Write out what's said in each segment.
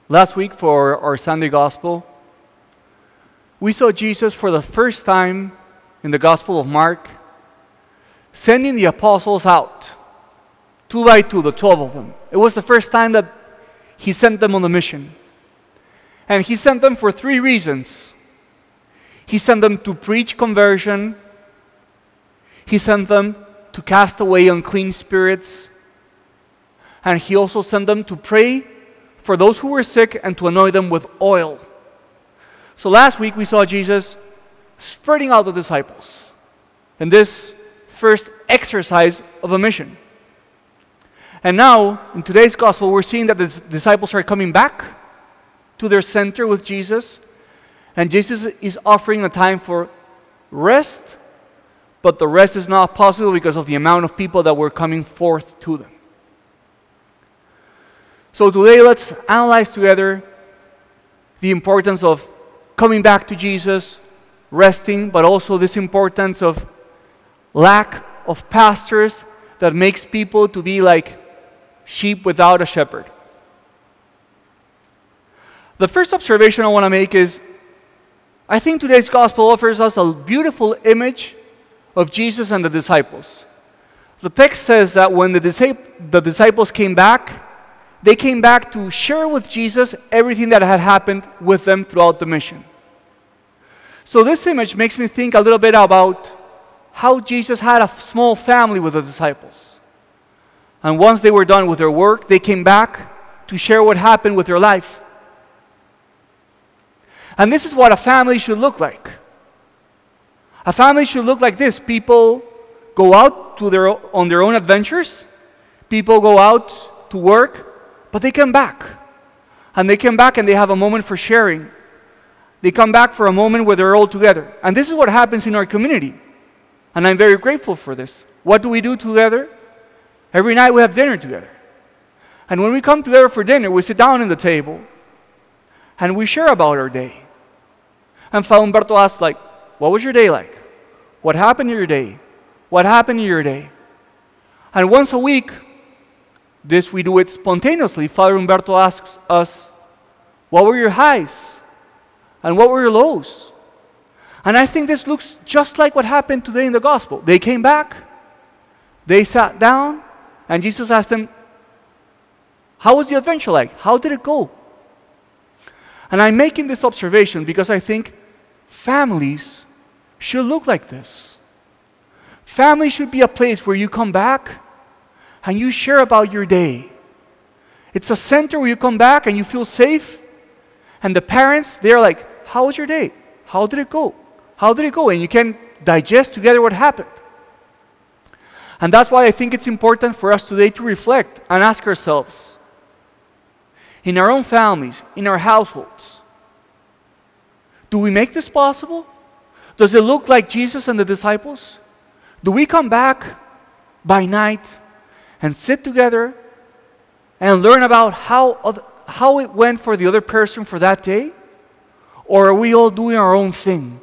Last week for our Sunday Gospel, we saw Jesus for the first time in the Gospel of Mark sending the apostles out, 2 by 2, the 12 of them. It was the first time that he sent them on a mission. And he sent them for 3 reasons. He sent them to preach conversion. He sent them to cast away unclean spirits. And he also sent them to pray for those who were sick and to anoint them with oil. So last week we saw Jesus spreading out the disciples in this first exercise of a mission. And now, in today's gospel, we're seeing that the disciples are coming back to their center with Jesus. And Jesus is offering a time for rest, but the rest is not possible because of the amount of people that were coming forth to them. So today, let's analyze together the importance of coming back to Jesus, resting, but also this importance of lack of pastors that makes people to be like sheep without a shepherd. The first observation I want to make is, I think today's gospel offers us a beautiful image of Jesus and the disciples. The text says that when the disciples came back, they came back to share with Jesus everything that had happened with them throughout the mission. So this image makes me think a little bit about how Jesus had a small family with the disciples. And once they were done with their work, they came back to share what happened with their life. And this is what a family should look like. A family should look like this. People go out on their own adventures. People go out to work. But they come back. And they come back and they have a moment for sharing. They come back for a moment where they're all together. And this is what happens in our community. And I'm very grateful for this. What do we do together? Every night we have dinner together. And when we come together for dinner, we sit down at the table and we share about our day. And Father Humberto asks, what was your day like? What happened in your day? What happened in your day? And once a week, we do it spontaneously. Father Humberto asks us, what were your highs? And what were your lows? And I think this looks just like what happened today in the gospel. They came back, they sat down, and Jesus asked them, how was the adventure like? How did it go? And I'm making this observation because I think families should look like this. Family should be a place where you come back and you share about your day. It's a center where you come back and you feel safe. And the parents, they're like, how was your day? How did it go? How did it go? And you can digest together what happened. And that's why I think it's important for us today to reflect and ask ourselves, in our own families, in our households, do we make this possible? Does it look like Jesus and the disciples? Do we come back by night and sit together and learn about how it went for the other person for that day? Or are we all doing our own thing?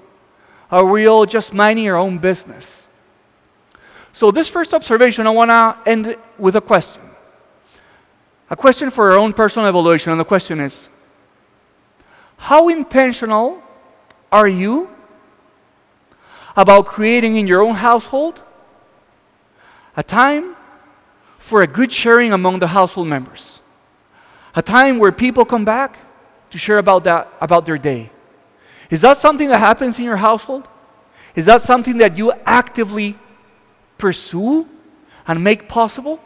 Are we all just minding our own business? So this first observation, I want to end with a question. A question for our own personal evaluation. And the question is, how intentional are you about creating in your own household a time for a good sharing among the household members? A time where people come back to share about their day. Is that something that happens in your household? Is that something that you actively pursue and make possible?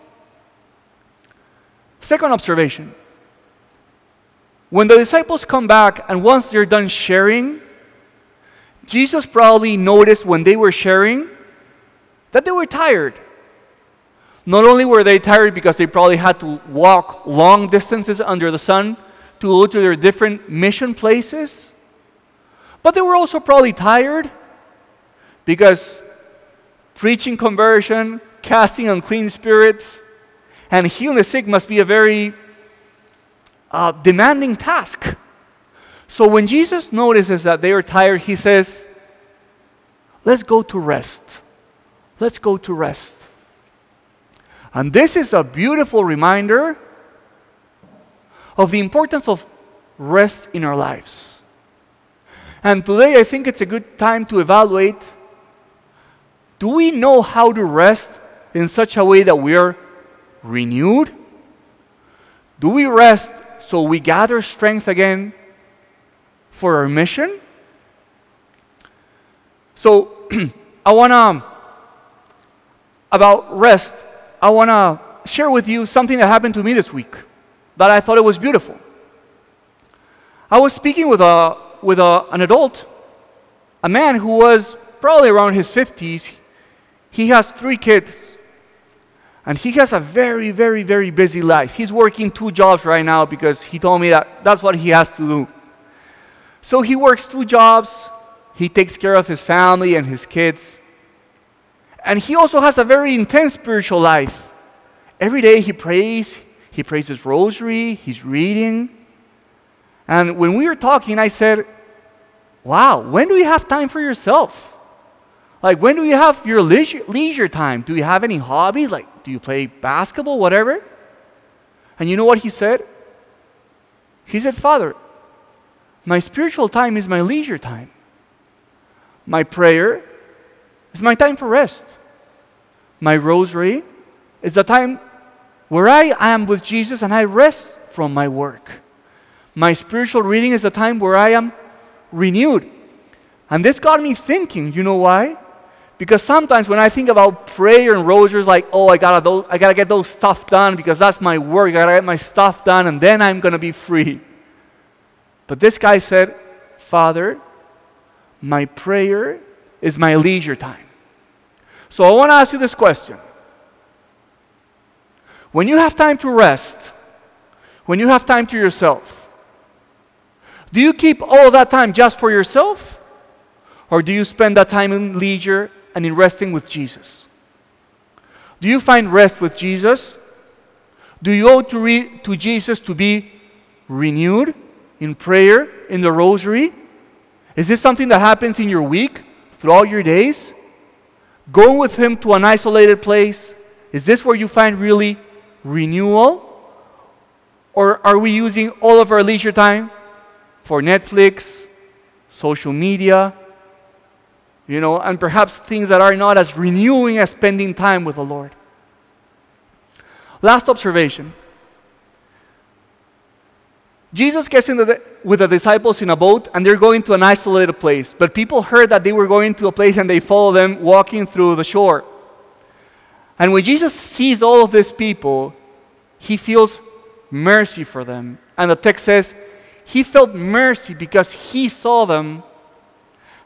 Second observation. When the disciples come back and once they're done sharing, Jesus probably noticed when they were sharing that they were tired. Not only were they tired because they probably had to walk long distances under the sun to go to their different mission places, but they were also probably tired because preaching conversion, casting unclean spirits, and healing the sick must be a very demanding task. So when Jesus notices that they are tired, he says, let's go to rest. Let's go to rest. And this is a beautiful reminder of the importance of rest in our lives. And today I think it's a good time to evaluate, do we know how to rest in such a way that we are renewed? Do we rest so we gather strength again for our mission? So, about rest, I want to share with you something that happened to me this week that I thought it was beautiful. I was speaking with an adult, a man who was probably around his 50s. He has 3 kids. And he has a very, very, very busy life. He's working 2 jobs right now because he told me that that's what he has to do. So he works 2 jobs. He takes care of his family and his kids. And he also has a very intense spiritual life. Every day he prays his rosary, he's reading. And when we were talking, I said, wow, when do you have time for yourself? Like, when do you have your leisure time? Do you have any hobbies? Like, do you play basketball, whatever? And you know what he said? He said, Father, my spiritual time is my leisure time. My prayer is my time for rest. My rosary is the time where I am with Jesus and I rest from my work. My spiritual reading is the time where I am renewed. And this got me thinking, you know why? Because sometimes when I think about prayer and rosaries, like, oh, I gotta get those stuff done because that's my work. I gotta get my stuff done and then I'm gonna be free. But this guy said, Father, my prayer is my leisure time. So I want to ask you this question. When you have time to rest, when you have time to yourself, do you keep all of that time just for yourself? Or do you spend that time in leisure and in resting with Jesus? Do you find rest with Jesus? Do you owe to Jesus to be renewed in prayer, in the rosary? Is this something that happens in your week, throughout your days? Going with Him to an isolated place, is this where you find really renewal? Or are we using all of our leisure time for Netflix, social media, and perhaps things that are not as renewing as spending time with the Lord? Last observation. Jesus gets with the disciples in a boat and they're going to an isolated place. But people heard that they were going to a place and they follow them walking through the shore. And when Jesus sees all of these people, He feels mercy for them. And the text says, He felt mercy because He saw them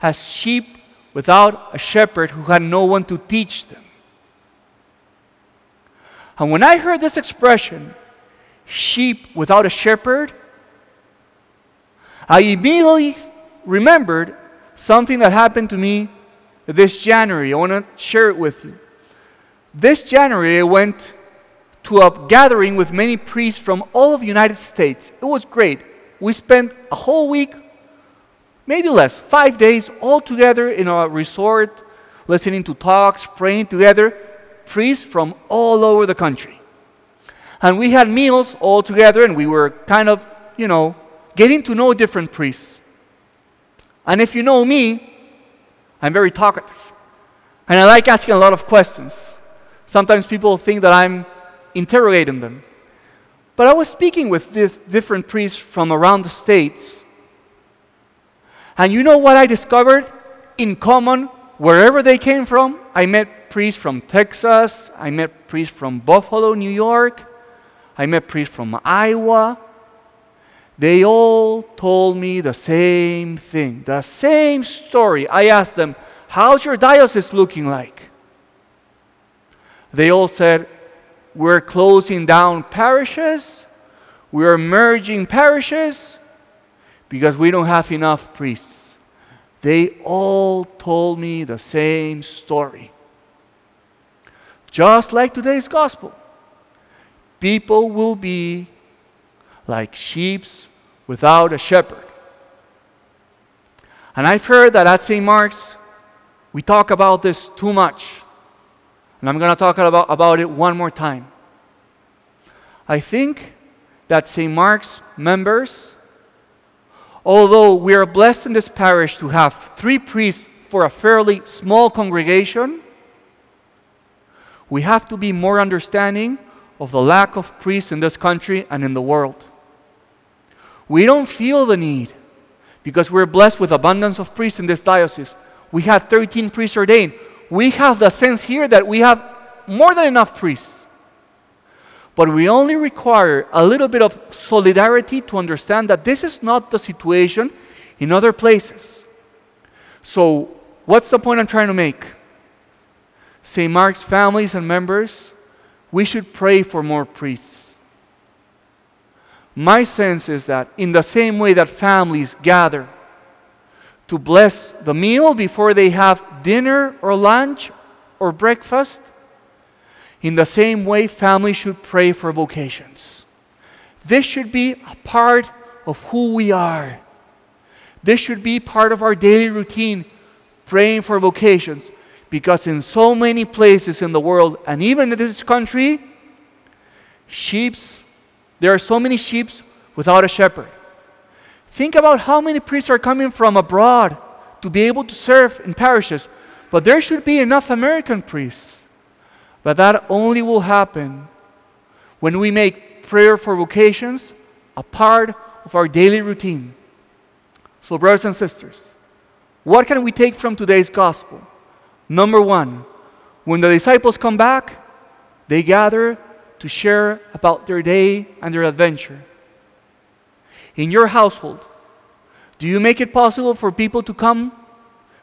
as sheep without a shepherd who had no one to teach them. And when I heard this expression, sheep without a shepherd, I immediately remembered something that happened to me this January. I want to share it with you. This January, I went to a gathering with many priests from all of the United States. It was great. We spent a whole week, maybe less, 5 days, all together in a resort, listening to talks, praying together, priests from all over the country. And we had meals all together, and we were kind of, getting to know different priests. And if you know me, I'm very talkative. And I like asking a lot of questions. Sometimes people think that I'm interrogating them. But I was speaking with different priests from around the States. And you know what I discovered in common wherever they came from? I met priests from Texas. I met priests from Buffalo, New York. I met priests from Iowa. They all told me the same thing, the same story. I asked them, how's your diocese looking like? They all said, we're closing down parishes, we're merging parishes, because we don't have enough priests. They all told me the same story. Just like today's gospel, people will be like sheep without a shepherd. And I've heard that at St. Mark's, we talk about this too much. And I'm going to talk about it one more time. I think that St. Mark's members Although we are blessed in this parish to have 3 priests for a fairly small congregation, we have to be more understanding of the lack of priests in this country and in the world. We don't feel the need because we're blessed with abundance of priests in this diocese. We have 13 priests ordained. We have the sense here that we have more than enough priests. But we only require a little bit of solidarity to understand that this is not the situation in other places. So, what's the point I'm trying to make? St. Mark's families and members, we should pray for more priests. My sense is that in the same way that families gather to bless the meal before they have dinner or lunch or breakfast, in the same way families should pray for vocations. This should be a part of who we are. This should be part of our daily routine, praying for vocations. Because in so many places in the world, and even in this country, there are so many sheep without a shepherd. Think about how many priests are coming from abroad to be able to serve in parishes. But there should be enough American priests. But that only will happen when we make prayer for vocations a part of our daily routine. So, brothers and sisters, what can we take from today's gospel? Number 1, when the disciples come back, they gather to share about their day and their adventure. In your household, do you make it possible for people to come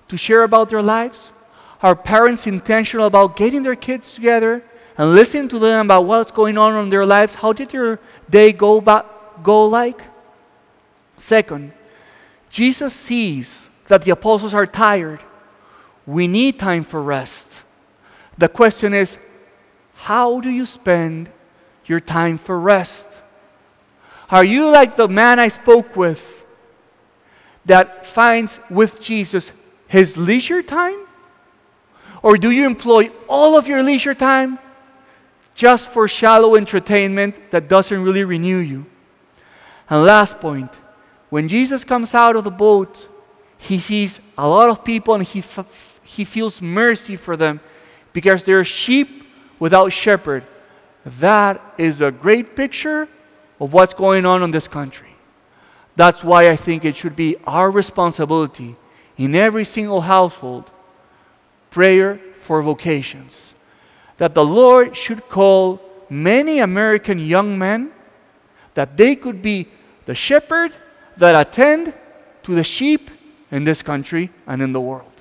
to share about their lives? Are parents intentional about getting their kids together and listening to them about what's going on in their lives? How did your day go like? Second, Jesus sees that the apostles are tired. We need time for rest. The question is, how do you spend your time for rest? Are you like the man I spoke with that finds with Jesus his leisure time? Or do you employ all of your leisure time just for shallow entertainment that doesn't really renew you? And last point, when Jesus comes out of the boat, he sees a lot of people and he feels mercy for them because they're sheep without shepherd. That is a great picture of what's going on in this country. That's why I think it should be our responsibility in every single household, prayer for vocations. That the Lord should call many American young men that they could be the shepherd that attend to the sheep in this country and in the world.